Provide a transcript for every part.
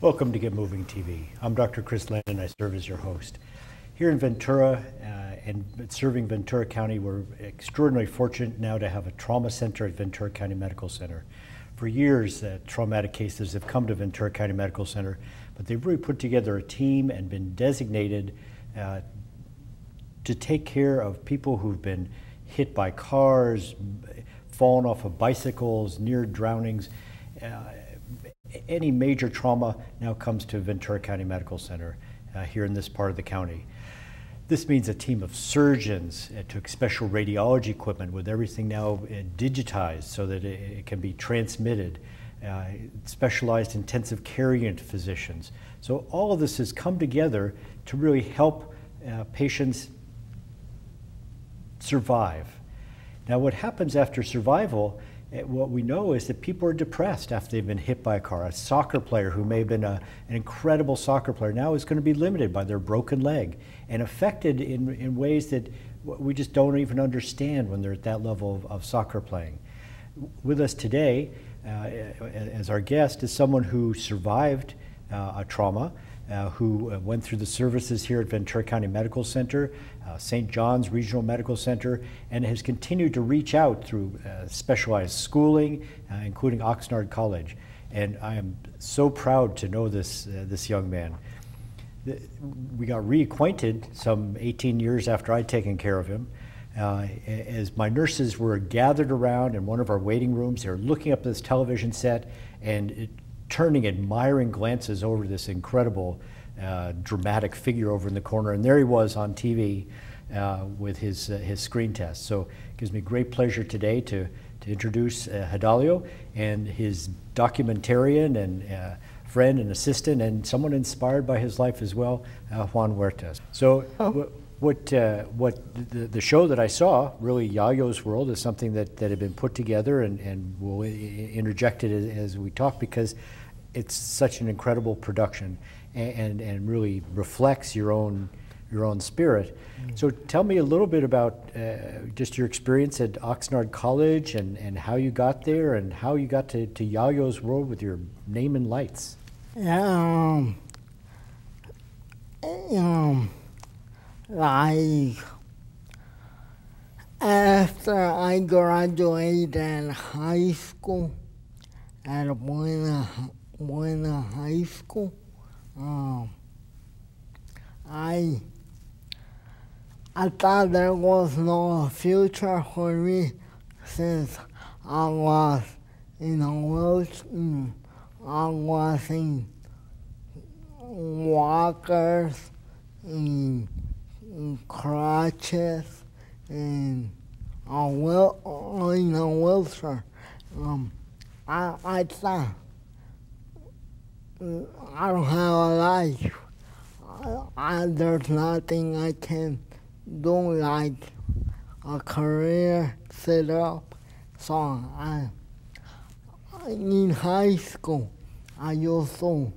Welcome to Get Moving TV. I'm Dr. Chris Landon. I serve as your host. Here in Ventura and serving Ventura County, we're extraordinarily fortunate now to have a trauma center at Ventura County Medical Center. For years, traumatic cases have come to Ventura County Medical Center, but they've really put together a team and been designated to take care of people who've been hit by cars, fallen off of bicycles, near drownings. Any major trauma now comes to Ventura County Medical Center here in this part of the county. This means a team of surgeons took special radiology equipment with everything now digitized so that it can be transmitted, specialized intensive care unit physicians. So all of this has come together to really help patients survive. Now what happens after survival, what we know is that people are depressed after they've been hit by a car. A soccer player who may have been an incredible soccer player now is going to be limited by their broken leg and affected in ways that we just don't even understand when they're at that level of soccer playing. With us today as our guest is someone who survived a trauma, who went through the services here at Ventura County Medical Center, St. John's Regional Medical Center, and has continued to reach out through specialized schooling, including Oxnard College. And I am so proud to know this young man. We got reacquainted some 18 years after I'd taken care of him. As my nurses were gathered around in one of our waiting rooms, they were looking up at this television set and turning admiring glances over this incredible dramatic figure over in the corner, and there he was on TV with his screen test. So it gives me great pleasure today to introduce Hidalgo and his documentarian and friend and assistant, and someone inspired by his life as well, Juan Huertas. So what the show that I saw, really Yayo's World, is something that had been put together, and we'll interject it as we talk because it's such an incredible production and really reflects your own spirit. So tell me a little bit about just your experience at Oxnard College and how you got there and how you got to Yayo's World with your name in lights. Like after I graduated high school at Buena High School, I thought there was no future for me since I was in walkers, in crutches, and in a wheelchair. I thought I don't have a life. There's nothing I can do, like a career set up. So in high school, I used to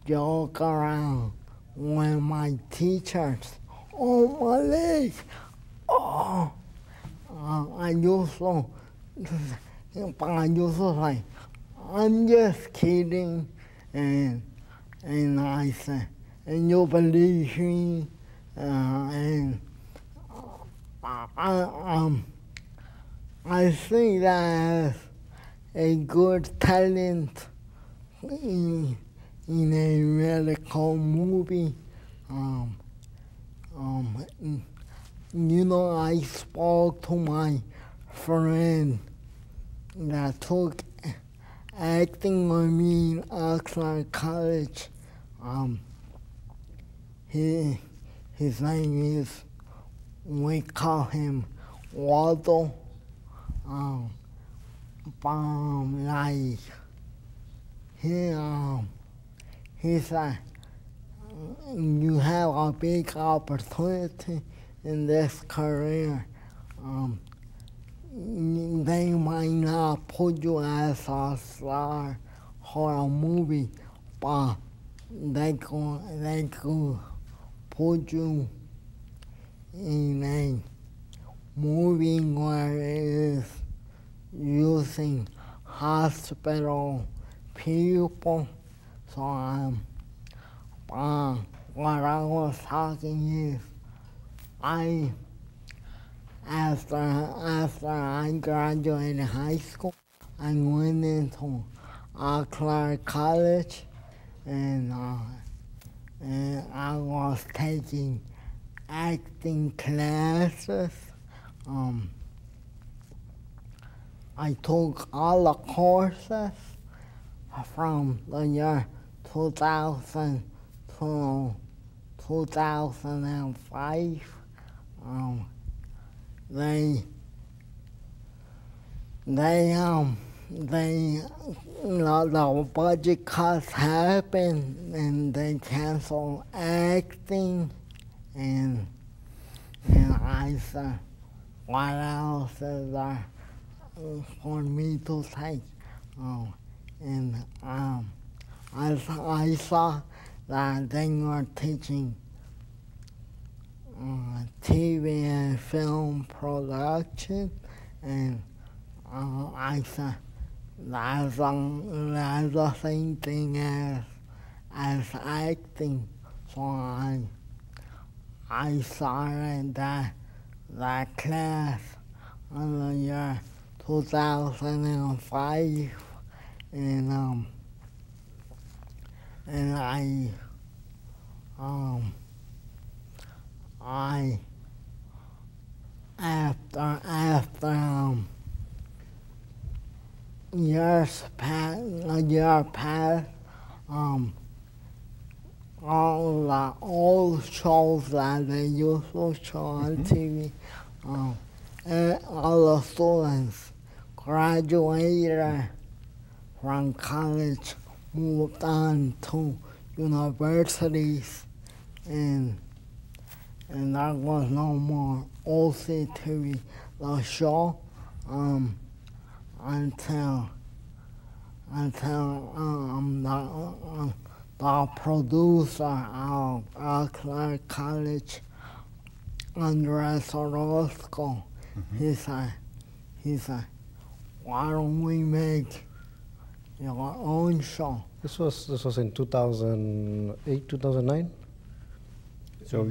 joke around when my teachers, oh, my leg, oh, I used to say, I'm just kidding, and I said, and you believe me, and I see that as a good talent in a medical movie. I spoke to my friend that took acting with me in Oxnard College. His name is, we call him Waldo. He said, you have a big opportunity in this career. They might not put you as a star for a movie, but they could put you in a movie where it is using hospital people So what I was talking is, after I graduated high school, I went into Oxnard College, and I was taking acting classes. I took all the courses from the year 2000 to 2005. The budget cuts happened, and they canceled acting, and I said, what else is there for me to take? And I saw that they were teaching TV and film production, and I said, that's the same thing as acting. So I started that class in the year 2005, and after years passed, a year passed, all the old shows that they used to show on TV, and all the students graduated from college, moved on to universities, and there was no more OCTV, the show, until the producer of Oxnard College, Andres Orozco, he said, why don't we make your own show? This was in 2008, 2009. So,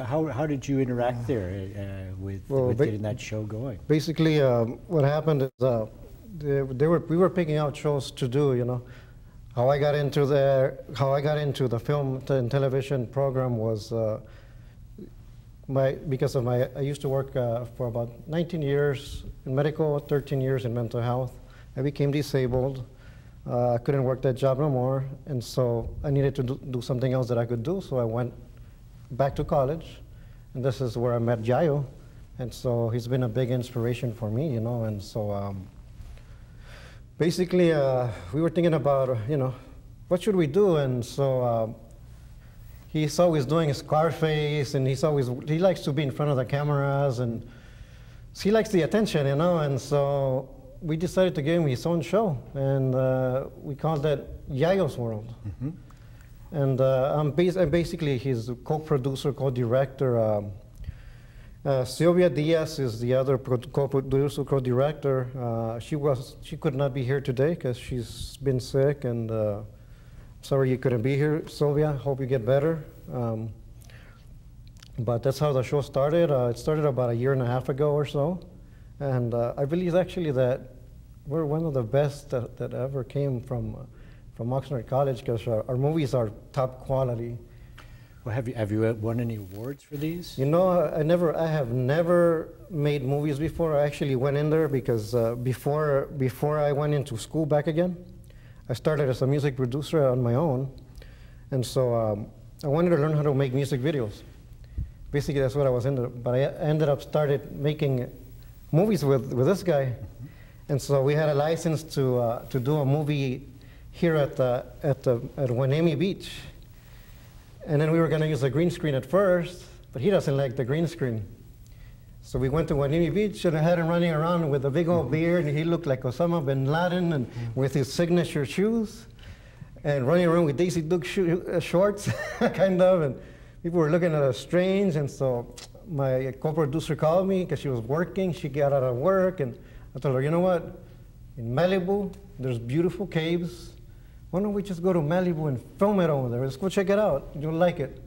how did you interact there with getting that show going? Basically, what happened is we were picking out shows to do. How I got into the film and television program was I used to work for about 19 years in medical, 13 years in mental health. I became disabled. I couldn't work that job no more, and so I needed to do something else that I could do. So I went back to college, and this is where I met Yayo, and so he's been a big inspiration for me, and so basically we were thinking about, what should we do, and so he's always doing Scarface, and he likes to be in front of the cameras, and he likes the attention, and so we decided to give him his own show, and we called it Yayo's World. Mm-hmm. And I'm basically his co-producer, co-director. Sylvia Diaz is the other co-producer, co-director. She could not be here today because she's been sick, and sorry you couldn't be here, Sylvia. Hope you get better. But that's how the show started. It started about 1.5 years ago or so, and I believe actually that we're one of the best that ever came from Oxnard College, because our movies are top quality. Well, have you won any awards for these? I have never made movies before. I actually went in there because before I went into school back again, I started as a music producer on my own, and so I wanted to learn how to make music videos. Basically, that's what I was into. But I ended up started making movies with this guy, and so we had a license to do a movie here at Hueneme Beach. And then we were going to use a green screen at first, but he doesn't like the green screen. So we went to Hueneme Beach, and I had him running around with a big old beard, and he looked like Osama bin Laden, and with his signature shoes, and running around with Daisy Duke shorts, kind of, and people were looking at us strange. And so my co-producer called me because she was working. She got out of work, and I told her, you know what? In Malibu, there's beautiful caves. why don't we just go to Malibu and film it over there? Let's go check it out. You'll like it.